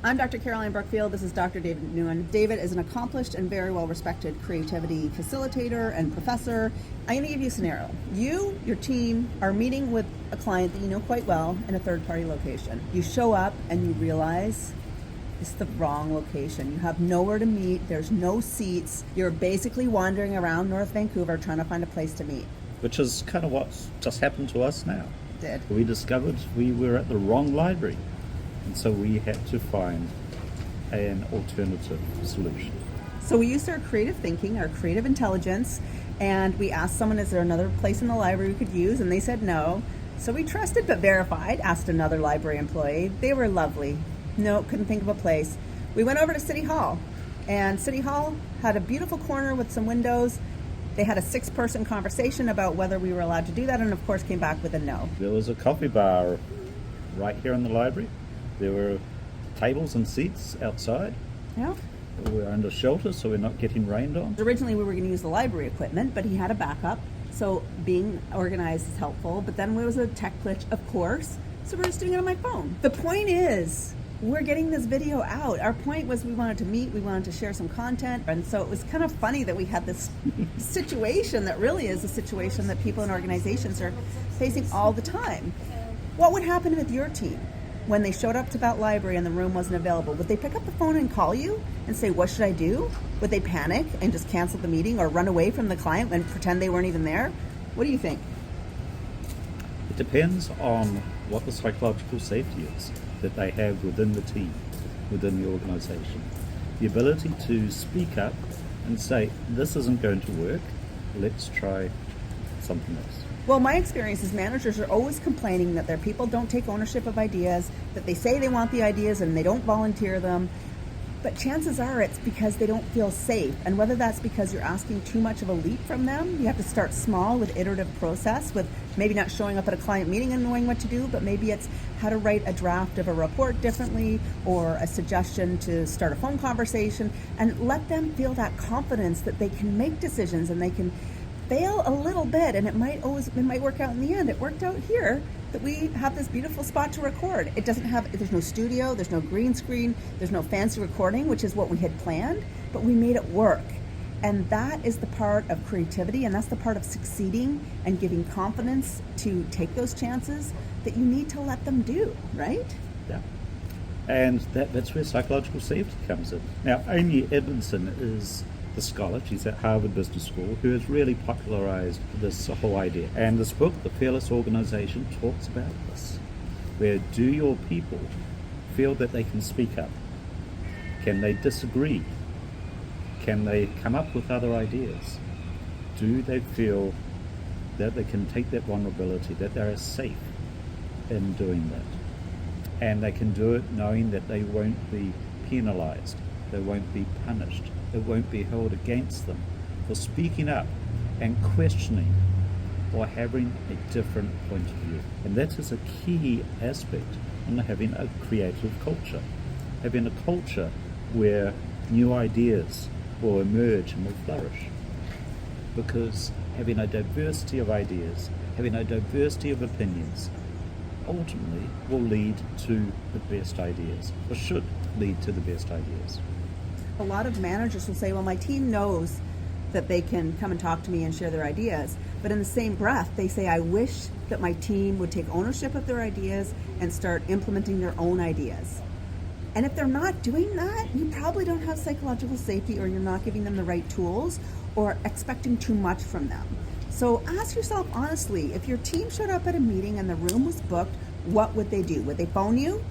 I'm Dr. Caroline Brookfield. This is Dr. David Newman. David is an accomplished and very well-respected creativity facilitator and professor. I'm going to give you a scenario. You, your team, are meeting with a client that you know quite well in a third-party location. You show up and you realize it's the wrong location. You have nowhere to meet. There's no seats. You're basically wandering around North Vancouver trying to find a place to meet. Which is kind of what just happened to us now. Did. We discovered we were at the wrong library, and so we had to find an alternative solution. So we used our creative thinking, our creative intelligence, and we asked someone, is there another place in the library we could use? And they said no. So we trusted but verified, asked another library employee. They were lovely. No, couldn't think of a place. We went over to City Hall, and City Hall had a beautiful corner with some windows. They had a 6-person conversation about whether we were allowed to do that, and of course came back with a no. There was a coffee bar right here in the library. There were tables and seats outside. Yeah. We were under shelter, so we're not getting rained on. Originally we were going to use the library equipment, but he had a backup, so being organized is helpful. But then there was a tech glitch, of course, so we're just doing it on my phone. The point is, we're getting this video out. Our point was we wanted to meet, we wanted to share some content, and so it was kind of funny that we had this situation that really is a situation that people in organizations are facing all the time. What would happen with your team when they showed up to that library and the room wasn't available? Would they pick up the phone and call you and say, what should I do? Would they panic and just cancel the meeting or run away from the client and pretend they weren't even there? What do you think? It depends on what the psychological safety is that they have within the team, within the organization. The ability to speak up and say, this isn't going to work, let's try something else. Well, my experience is managers are always complaining that their people don't take ownership of ideas, that they say they want the ideas and they don't volunteer them. But chances are it's because they don't feel safe. And whether that's because you're asking too much of a leap from them, you have to start small with iterative process, with maybe not showing up at a client meeting and knowing what to do, but maybe it's how to write a draft of a report differently, or a suggestion to start a phone conversation, and let them feel that confidence that they can make decisions and they can fail a little bit, and it might work out in the end. It worked out here that we have this beautiful spot to record. There's no studio, there's no green screen, there's no fancy recording, which is what we had planned, but we made it work. And that is the part of creativity, and that's the part of succeeding and giving confidence to take those chances that you need to let them do, right? Yeah. And that's where psychological safety comes in. Now, Amy Edmondson is the scholar, she's at Harvard Business School, who has really popularized this whole idea. And this book, The Fearless Organization, talks about this. Where do your people feel that they can speak up? Can they disagree? Can they come up with other ideas? Do they feel that they can take that vulnerability, that they are safe in doing that? And they can do it knowing that they won't be penalized, they won't be punished, it won't be held against them for speaking up and questioning or having a different point of view. And that is a key aspect in having a creative culture. Having a culture where new ideas will emerge and will flourish. Because having a diversity of ideas, having a diversity of opinions, ultimately will lead to the best ideas, or should lead to the best ideas. A lot of managers will say, well, my team knows that they can come and talk to me and share their ideas. But in the same breath, they say, I wish that my team would take ownership of their ideas and start implementing their own ideas. And if they're not doing that, you probably don't have psychological safety, or you're not giving them the right tools, or expecting too much from them. So ask yourself honestly, if your team showed up at a meeting and the room was booked, what would they do? Would they phone you?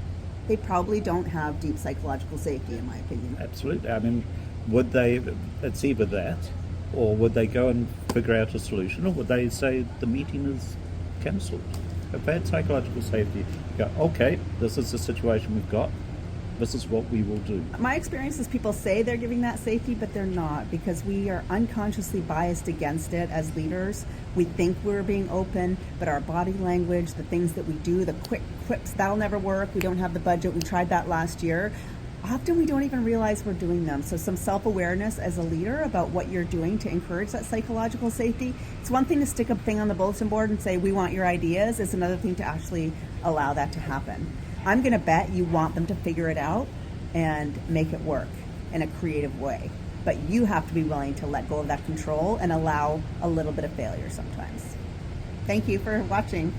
They probably don't have deep psychological safety, in my opinion. Absolutely. I mean, would they, it's either that, or would they go and figure out a solution, or would they say the meeting is cancelled? If they had psychological safety, go, okay, this is the situation we've got, this is what we will do. My experience is people say they're giving that safety, but they're not, because we are unconsciously biased against it as leaders. We think we're being open, but our body language, the things that we do, the quick quips, that'll never work, we don't have the budget, we tried that last year. Often we don't even realize we're doing them. So some self-awareness as a leader about what you're doing to encourage that psychological safety. It's one thing to stick a thing on the bulletin board and say, we want your ideas. It's another thing to actually allow that to happen. I'm going to bet you want them to figure it out, and make it work in a creative way. But you have to be willing to let go of that control and allow a little bit of failure sometimes. Thank you for watching.